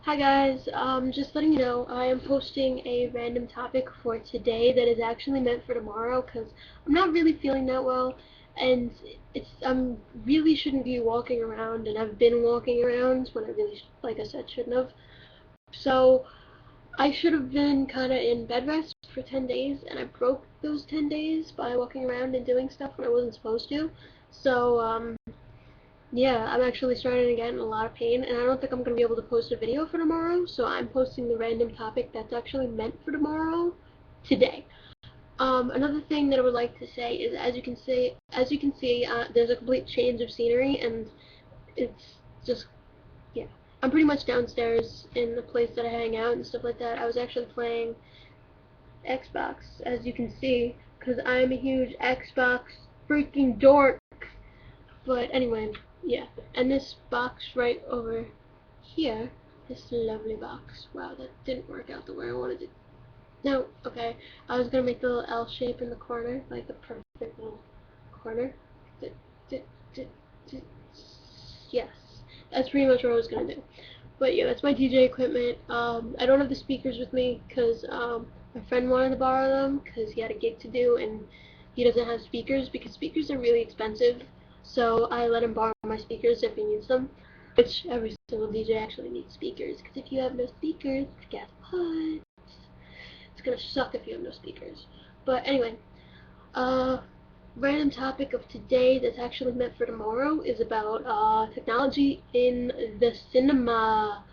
Hi guys, just letting you know, I am posting a random topic for today that is actually meant for tomorrow because I'm not really feeling that well, and really shouldn't be walking around, and I've been walking around when I really, like I said, shouldn't have. So I should have been kind of in bed rest for 10 days, and I broke those 10 days by walking around and doing stuff when I wasn't supposed to. So, yeah, I'm actually starting to get in a lot of pain, and I don't think I'm going to be able to post a video for tomorrow, so I'm posting the random topic that's actually meant for tomorrow today. Another thing that I would like to say is, as you can see, there's a complete change of scenery, and it's just, yeah. I'm pretty much downstairs in the place that I hang out and stuff like that. I was actually playing Xbox, as you can see, because I'm a huge Xbox freaking dork. But anyway, yeah. And this box right over here, this lovely box. Wow, that didn't work out the way I wanted it. No, okay. I was gonna make the little L shape in the corner, like the perfect little corner. Yes, that's pretty much what I was gonna do. But yeah, that's my DJ equipment. I don't have the speakers with me because my friend wanted to borrow them because he had a gig to do and he doesn't have speakers because speakers are really expensive. So I let him borrow my speakers if he needs them. Which every single DJ actually needs speakers because if you have no speakers, guess what? It's gonna suck if you have no speakers. But anyway, uh, random topic of today that's actually meant for tomorrow is about technology in the cinema.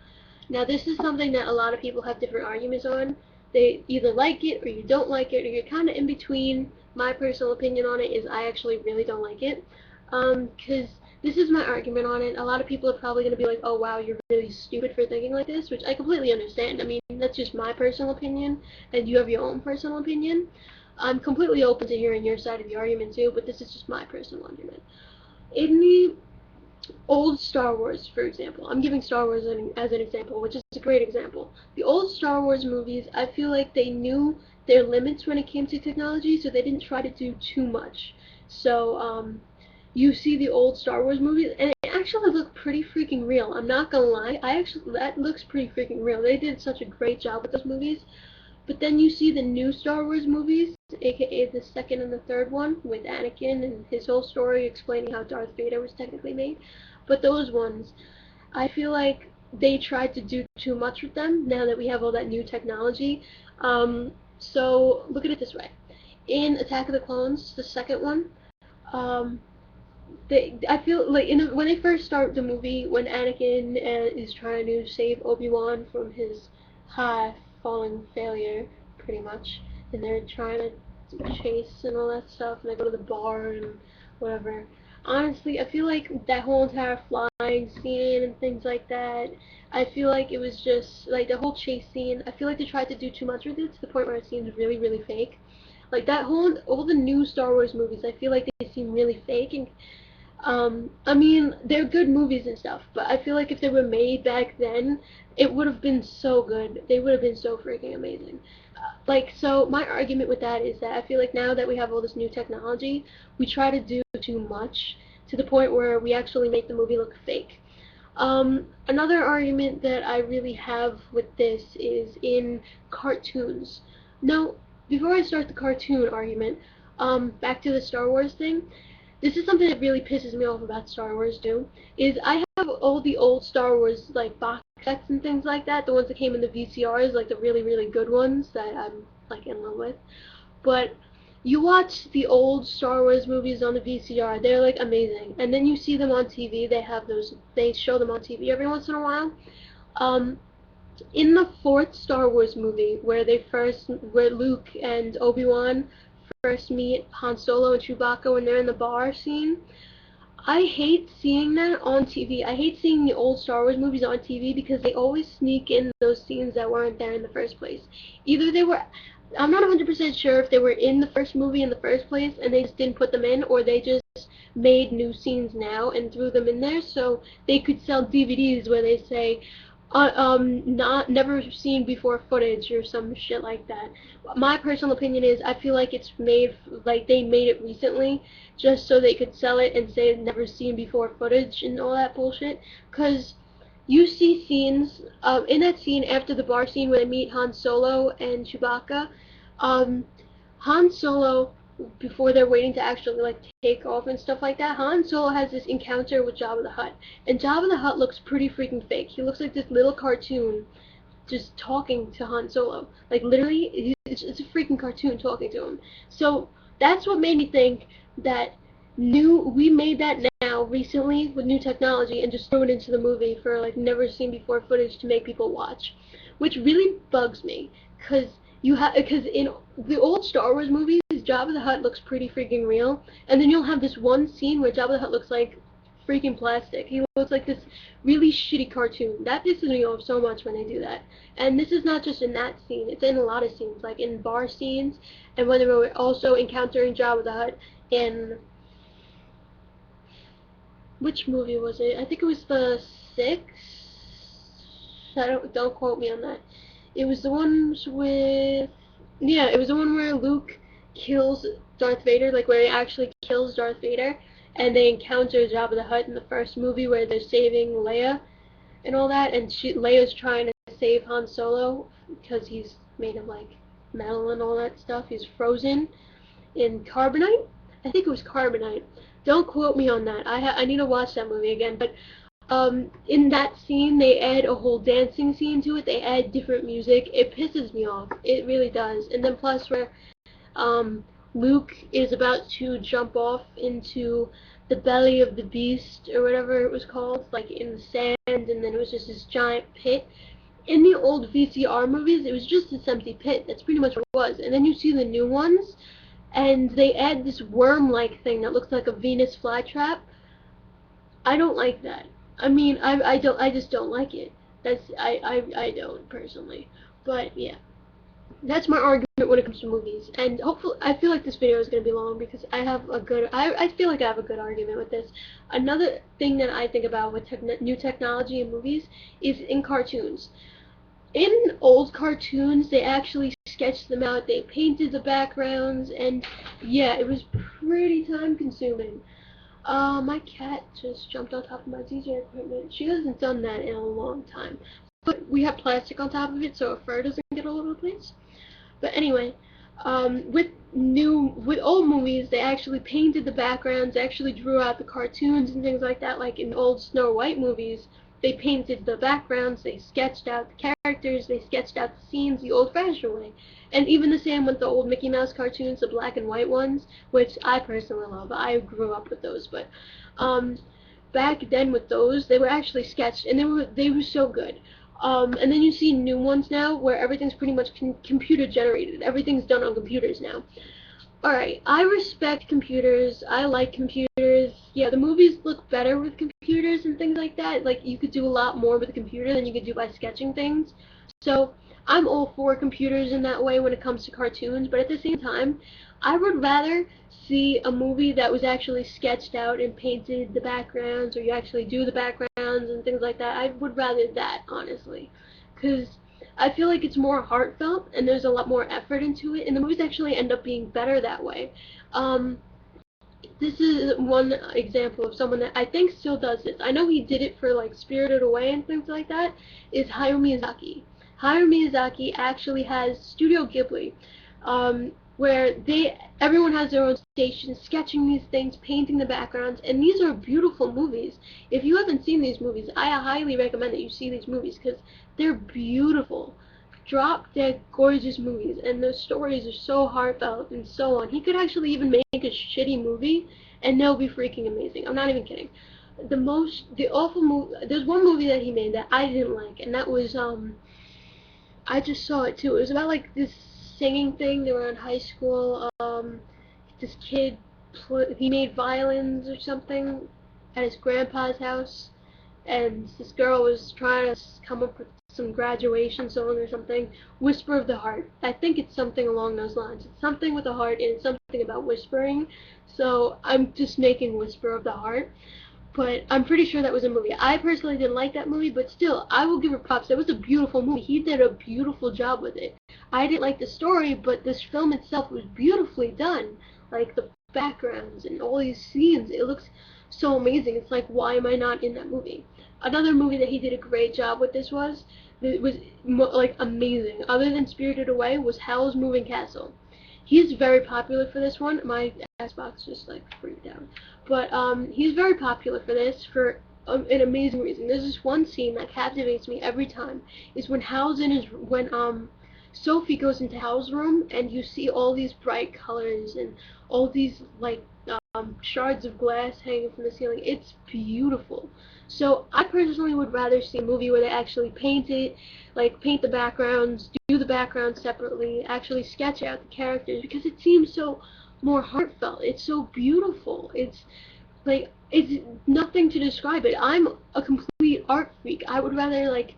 Now this is something that a lot of people have different arguments on. They either like it or you don't like it or you're kind of in between. My personal opinion on it is I actually really don't like it. Because this is my argument on it. A lot of people are probably going to be like, oh wow, you're really stupid for thinking like this, which I completely understand. I mean, that's just my personal opinion, and you have your own personal opinion. I'm completely open to hearing your side of the argument too, but this is just my personal argument. In the old Star Wars, for example, I'm giving Star Wars as an example, which is a great example. The old Star Wars movies, I feel like they knew their limits when it came to technology, so they didn't try to do too much. So, you see the old Star Wars movies, and it actually looked pretty freaking real. I'm not gonna lie, that looks pretty freaking real. They did such a great job with those movies. But then you see the new Star Wars movies, aka the second and the third one, with Anakin and his whole story explaining how Darth Vader was technically made. But those ones, I feel like they tried to do too much with them now that we have all that new technology. So look at it this way. In Attack of the Clones, the second one, um, I feel like when they first start the movie, when Anakin is trying to save Obi-Wan from his high falling failure, pretty much, and they're trying to chase and all that stuff, and they go to the bar and whatever. Honestly, I feel like that whole entire flying scene and things like that, I feel like it was just, like, the whole chase scene, I feel like they tried to do too much with it to the point where it seems really, really fake. Like, all the new Star Wars movies, I feel like they seem really fake, and I mean, they're good movies and stuff, but I feel like if they were made back then, it would have been so good. They would have been so freaking amazing. So my argument with that is that I feel like now that we have all this new technology, we try to do too much to the point where we actually make the movie look fake. Another argument that I really have with this is in cartoons. Now, before I start the cartoon argument, back to the Star Wars thing, this is something that really pisses me off about Star Wars too, is I have all the old Star Wars like box sets and things like that, the ones that came in the VCRs, like the really, really good ones that I'm like in love with. But you watch the old Star Wars movies on the VCR, they're like amazing. And then you see them on TV, they show them on TV every once in a while. Um, in the fourth Star Wars movie, where Luke and Obi-Wan first meet Han Solo and Chewbacca when they're in the bar scene, I hate seeing that on TV. I hate seeing the old Star Wars movies on TV because they always sneak in those scenes that weren't there in the first place. Either they were, I'm not 100% sure if they were in the first movie in the first place and they just didn't put them in, or they just made new scenes now and threw them in there so they could sell DVDs where they say, not never seen before footage or some shit like that. My personal opinion is I feel like it's made, like they made it recently just so they could sell it and say never seen before footage and all that bullshit. Cause you see scenes in that scene after the bar scene where they meet Han Solo and Chewbacca. Um, Han Solo, before they're waiting to actually like take off and stuff like that, Han Solo has this encounter with Jabba the Hutt, and Jabba the Hutt looks pretty freaking fake. He looks like this little cartoon just talking to Han Solo. Like literally, it's a freaking cartoon talking to him. So that's what made me think that we made that now recently with new technology and just threw it into the movie for like never seen before footage to make people watch, which really bugs me because in the old Star Wars movies, Jabba the Hutt looks pretty freaking real, and then you'll have this one scene where Jabba the Hutt looks like freaking plastic. He looks like this really shitty cartoon. That pisses me off so much when they do that. And this is not just in that scene, it's in a lot of scenes, like in bar scenes, and when they were also encountering Jabba the Hutt in, which movie was it? I think it was the sixth. Don't quote me on that. It was the ones with, yeah, it was the one where Luke kills Darth Vader, like where he actually kills Darth Vader, and they encounter Jabba the Hutt in the first movie where they're saving Leia and all that, and Leia's trying to save Han Solo because he's made of like metal and all that stuff. He's frozen in carbonite. I think it was carbonite. Don't quote me on that. I need to watch that movie again. But in that scene, they add a whole dancing scene to it. They add different music. It pisses me off. It really does. And then plus where Luke is about to jump off into the belly of the beast or whatever it was called, like in the sand, and then it was just this giant pit. In the old VCR movies, it was just this empty pit. That's pretty much what it was. And then you see the new ones, and they add this worm-like thing that looks like a Venus flytrap. I don't like that. I mean, I just don't like it. I don't personally. But yeah, that's my argument when it comes to movies. And hopefully, I feel like this video is gonna be long because I feel like I have a good argument with this. Another thing that I think about with new technology in movies is in cartoons. In old cartoons, they actually sketched them out, they painted the backgrounds, and yeah, it was pretty time consuming. My cat just jumped on top of my DJ equipment. She hasn't done that in a long time. But we have plastic on top of it so her fur doesn't get all over the place. But anyway, with old movies, they actually painted the backgrounds, they actually drew out the cartoons and things like that, like in old Snow White movies. They painted the backgrounds, they sketched out the characters, they sketched out the scenes the old-fashioned way. And even the same with the old Mickey Mouse cartoons, the black and white ones, which I personally love. I grew up with those, but back then with those, they were actually sketched, and they were so good. And then you see new ones now where everything's pretty much computer generated. Everything's done on computers now. Alright, I respect computers. I like computers. Yeah, the movies look better with computers and things like that. Like, you could do a lot more with a computer than you could do by sketching things. So, I'm all for computers in that way when it comes to cartoons, but at the same time, I would rather see a movie that was actually sketched out and painted the backgrounds, or you actually do the backgrounds and things like that. I would rather that, honestly. Because I feel like it's more heartfelt and there's a lot more effort into it, and the movies actually end up being better that way. This is one example of someone that I think still does this. I know he did it for like Spirited Away and things like that, is Hayao Miyazaki. Hayao Miyazaki actually has Studio Ghibli, where everyone has their own station, sketching these things, painting the backgrounds, and these are beautiful movies. If you haven't seen these movies, I highly recommend that you see these movies because they're beautiful, drop-dead gorgeous movies, and the stories are so heartfelt and so on. He could actually even make a shitty movie, and they'll be freaking amazing. I'm not even kidding. The awful movie, there's one movie that he made that I didn't like, and that was, I just saw it too. It was about like this singing thing. They were in high school. This kid, he made violins or something at his grandpa's house, and this girl was trying to come up with some graduation song or something. Whisper of the Heart. I think it's something along those lines. It's something with a heart, and it's something about whispering. So I'm just making Whisper of the Heart. But I'm pretty sure that was a movie. I personally didn't like that movie, but still, I will give her props. That was a beautiful movie. He did a beautiful job with it. I didn't like the story, but this film itself was beautifully done. Like, the backgrounds and all these scenes, it looks so amazing. It's like, why am I not in that movie? another movie that he did a great job with this was, it was like amazing. Other than Spirited Away, was Howl's Moving Castle. He's very popular for this one. My Xbox just like freaked out, but he's very popular for this for an amazing reason. There's this one scene that captivates me every time. Is when Howl's in his when Sophie goes into Hal's room and you see all these bright colors and all these like shards of glass hanging from the ceiling. It's beautiful. So I personally would rather see a movie where they actually paint it, like paint the backgrounds, do the backgrounds separately, actually sketch out the characters, because it seems so more heartfelt. It's so beautiful. It's like, it's nothing to describe it. I'm a complete art freak. I would rather like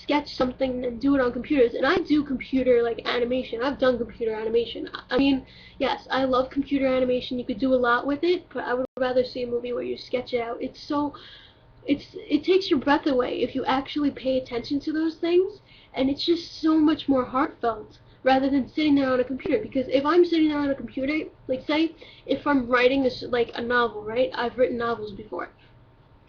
sketch something and do it on computers. And I do computer like animation. I've done computer animation. I mean, yes, I love computer animation. You could do a lot with it, but I would rather see a movie where you sketch it out. It takes your breath away if you actually pay attention to those things, and it's just so much more heartfelt rather than sitting there on a computer. Because if I'm sitting there on a computer, like say if I'm writing like a novel, right? I've written novels before.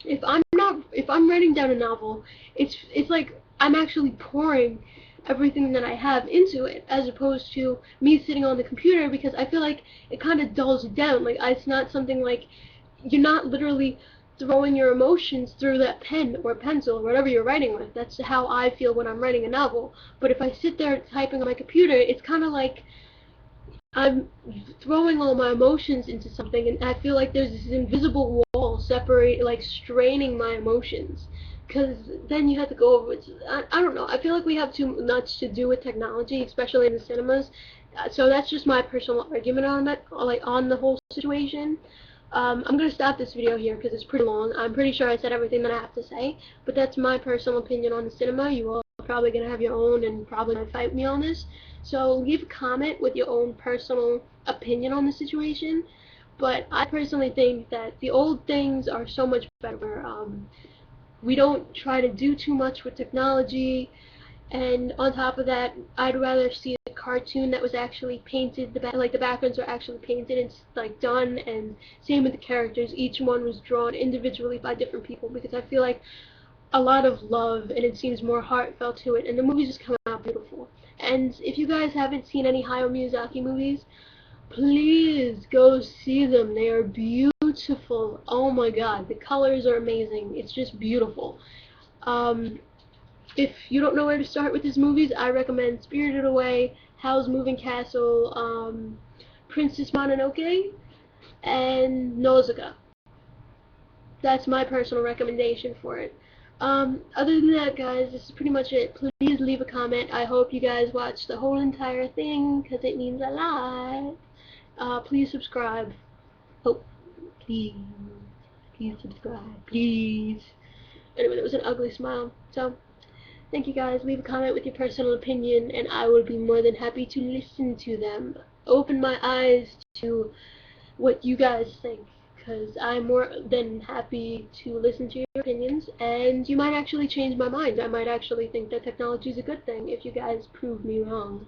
If I'm writing down a novel, it's like I'm actually pouring everything that I have into it, as opposed to me sitting on the computer, because I feel like it kind of dulls it down. Like it's not something like, you're not literally throwing your emotions through that pen or pencil or whatever you're writing with. That's how I feel when I'm writing a novel. But if I sit there typing on my computer, it's kind of like I'm throwing all my emotions into something, and I feel like there's this invisible wall separate, like straining my emotions. Because then you have to go over it. I don't know. I feel like we have too much to do with technology, especially in the cinemas. So that's just my personal argument on that, like on the whole situation. I'm gonna stop this video here because it's pretty long. I'm pretty sure I said everything that I have to say, but that's my personal opinion on the cinema. You all are probably gonna have your own and probably gonna fight me on this. So leave a comment with your own personal opinion on the situation. But I personally think that the old things are so much better. We don't try to do too much with technology. And on top of that, I'd rather see a cartoon that was actually painted, like the backgrounds were actually painted and like done, and same with the characters. Each one was drawn individually by different people, because I feel like a lot of love and it seems more heartfelt to it, and the movies just come out beautiful. And if you guys haven't seen any Hayao Miyazaki movies, please go see them. They are beautiful. Oh my god, the colors are amazing. It's just beautiful. If you don't know where to start with his movies, I recommend Spirited Away, Howl's Moving Castle, Princess Mononoke, and Nausicaa. That's my personal recommendation for it. Other than that, guys, this is pretty much it. Please leave a comment. I hope you guys watch the whole entire thing, because it means a lot. Please subscribe. Oh, please. Please subscribe. Please. Anyway, that was an ugly smile. So, thank you guys. Leave a comment with your personal opinion, and I will be more than happy to listen to them. Open my eyes to what you guys think, because I'm more than happy to listen to your opinions, and you might actually change my mind. I might actually think that technology is a good thing if you guys prove me wrong.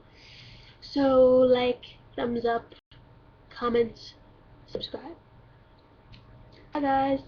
So, like, thumbs up, comments, subscribe. Bye, guys.